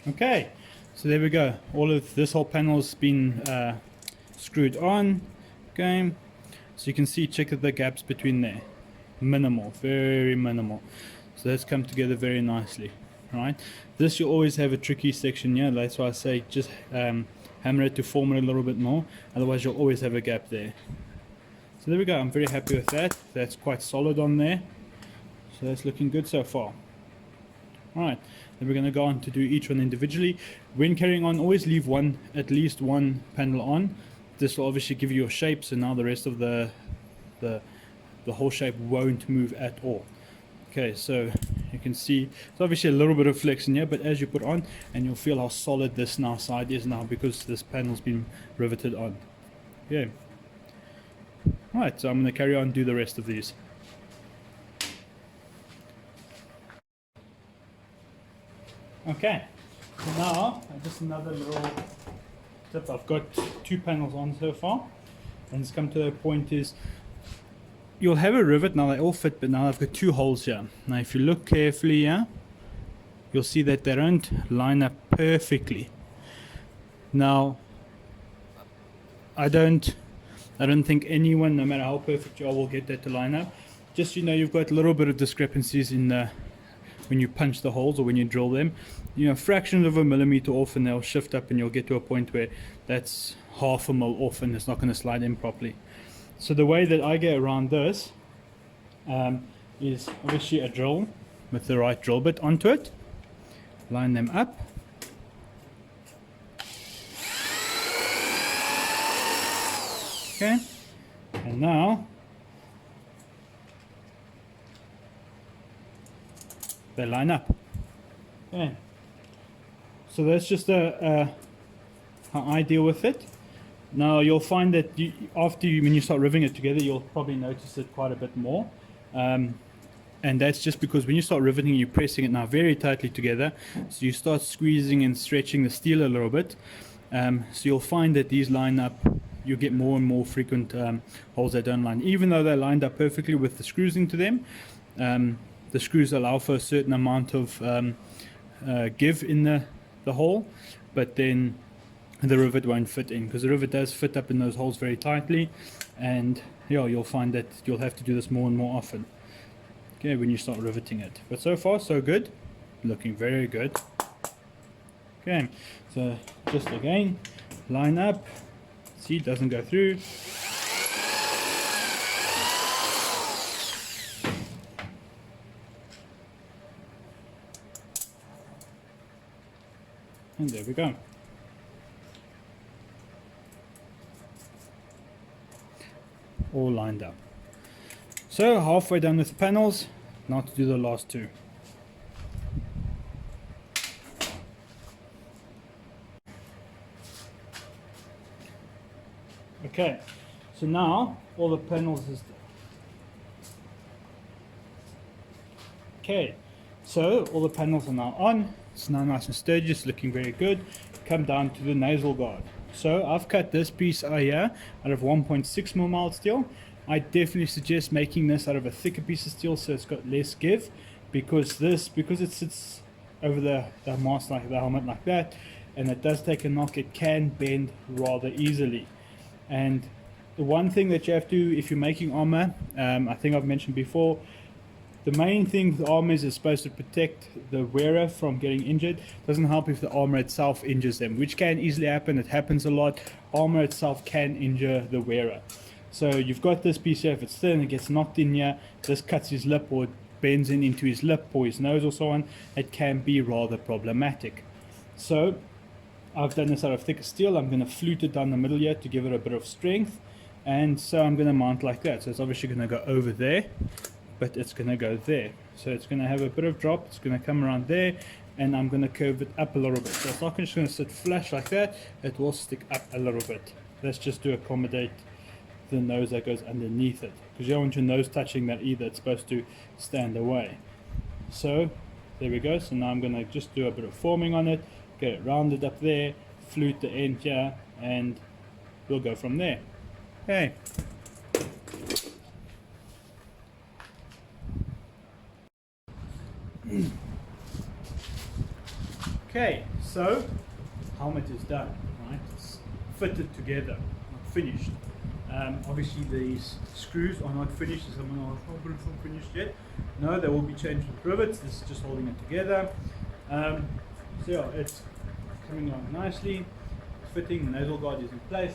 Okay, so there we go. All of this whole panel's been screwed on. Okay, so you can see, check the gaps between there. Minimal, very minimal. So that's come together very nicely, right? This you always have a tricky section here. That's why I say just hammer it to form it a little bit more. Otherwise you'll always have a gap there. So there we go. I'm very happy with that. That's quite solid on there. So that's looking good so far. Alright, then we're going to go on to do each one individually. When carrying on, always leave at least one panel on. This will obviously give you your shape, so now the rest of the whole shape won't move at all. Okay, so you can see it's obviously a little bit of flex in here, but as you put on, and you'll feel how solid this now side is now because this panel's been riveted on. Okay. Alright, so I'm going to carry on and do the rest of these. Okay, so now just another little tip. I've got 2 panels on so far, and it's come to the point is you'll have a rivet. Now they all fit, but now I've got 2 holes here. Now if you look carefully here, you'll see that they don't line up perfectly. Now I don't think anyone, no matter how perfect you are, will get that to line up. Just, you know, you've got a little bit of discrepancies in the when you punch the holes or when you drill them, you know, fractions of a millimeter off, and they'll shift up, and you'll get to a point where that's half a mil off and it's not going to slide in properly. So the way that I get around this is obviously a drill with the right drill bit onto it, line them up, okay, and now they line up. Okay, so that's just how I deal with it. Now you'll find that when you start riveting it together, you'll probably notice it quite a bit more, and that's just because when you start riveting, you're pressing it now very tightly together, so you start squeezing and stretching the steel a little bit, so you'll find that these line up. You get more and more frequent holes that don't line, even though they're lined up perfectly with the screws into them. The screws allow for a certain amount of give in the hole, but then the rivet won't fit in, because the rivet does fit up in those holes very tightly, and yeah, you'll find that you'll have to do this more and more often, okay, when you start riveting it. But so far so good, looking very good. Okay, so just again, line up, see, it doesn't go through. And there we go. All lined up. So halfway done with the panels, now to do the last 2. Okay, so now all the panels is okay. So all the panels are now on. It's now nice and sturdy, it's looking very good. Come down to the nasal guard. So I've cut this piece here out of 1.6mm mild steel. I definitely suggest making this out of a thicker piece of steel so it's got less give, because it sits over the mask like the helmet like that, and it does take a knock, it can bend rather easily. And the one thing that you have to, if you're making armor, I think I've mentioned before, the main thing with armor is supposed to protect the wearer from getting injured. It doesn't help if the armor itself injures them, which can easily happen. It happens a lot. Armor itself can injure the wearer. So you've got this piece here, if it's thin, it gets knocked in here, this cuts his lip or bends in into his lip or his nose or so on, it can be rather problematic. So I've done this out of thicker steel. I'm going to flute it down the middle here to give it a bit of strength, and so I'm going to mount like that. So it's obviously going to go over there, but it's going to go there. So it's going to have a bit of drop, it's going to come around there, and I'm going to curve it up a little bit. So it's not just going to sit flush like that, it will stick up a little bit. That's just to accommodate the nose that goes underneath it, because you don't want your nose touching that either, it's supposed to stand away. So there we go. So now I'm going to just do a bit of forming on it, get it rounded up there, flute the end here, and we'll go from there. Okay. Okay, So, helmet is done, right? It's fitted together, not finished. Obviously these screws are not finished. Someone asked, oh, but it's not finished yet. No, they will be changed with rivets. This is just holding it together. So yeah, it's coming along nicely. Fitting, the nasal guard is in place.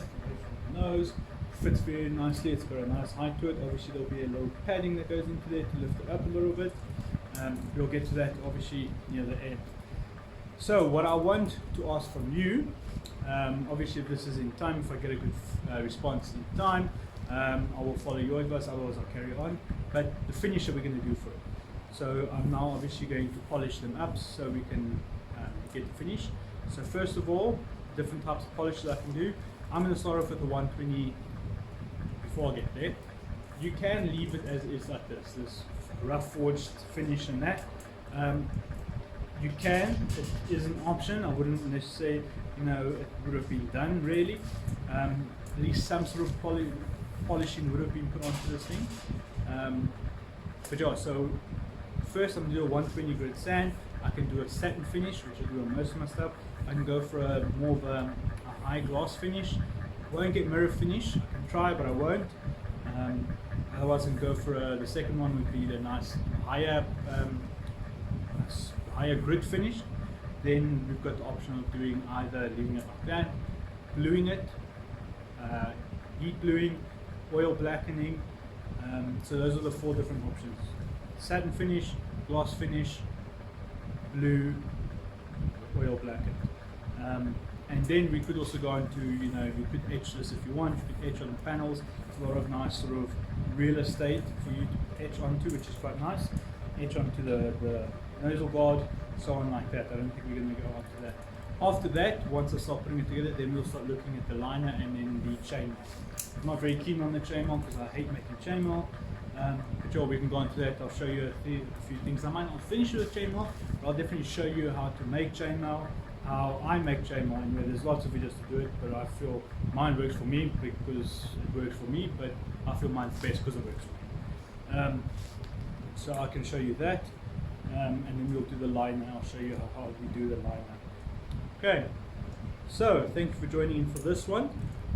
The nose fits very nicely. It's got a nice height to it. Obviously there'll be a little padding that goes into there to lift it up a little bit. We'll get to that obviously near the end. So what I want to ask from you, obviously if this is in time, if I get a good response in time, I will follow your advice, otherwise I'll carry on. But the finish that we're going to do for it. So I'm now obviously going to polish them up so we can get the finish. So first of all, different types of polish that I can do. I'm going to start off with the 120 before I get there. You can leave it as is like this rough forged finish and that. You can, it is an option. I wouldn't necessarily, it would have been done really. At least some sort of polishing would have been put onto this thing. But yeah, so first I'm going to do a 120 grit sand. I can do a satin finish, which I do on most of my stuff. I can go for a more of a high gloss finish. Won't get mirror finish. I can try, but I won't. Otherwise I can go for the second one would be the nice higher grit finish. Then we've got the option of doing either leaving it like that, bluing it, heat bluing, oil blackening. So those are the 4 different options: satin finish, gloss finish, blue, oil blackened. And then we could also go into, you could etch this if you want. You could etch on the panels. It's a lot of nice sort of real estate for you to etch onto, which is quite nice. Etch onto the nasal guard, so on like that. I don't think we're going to go after that. After that, once I start putting it together, then we'll start looking at the liner and then the chainmail. I'm not very keen on the chainmail because I hate making chainmail. But sure, we can go into that. I'll show you a few things. I might not finish with chainmail, but I'll definitely show you how to make chainmail, how I make chainmail. Anyway, there's lots of videos to do it, but I feel mine works for me because it works for me, but I feel mine's best because it works for me. So I can show you that, and then we'll do the liner. I'll show you how we do the liner. Okay, so thank you for joining in for this one,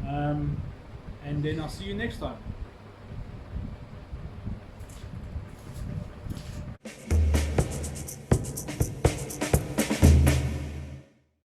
and then I'll see you next time.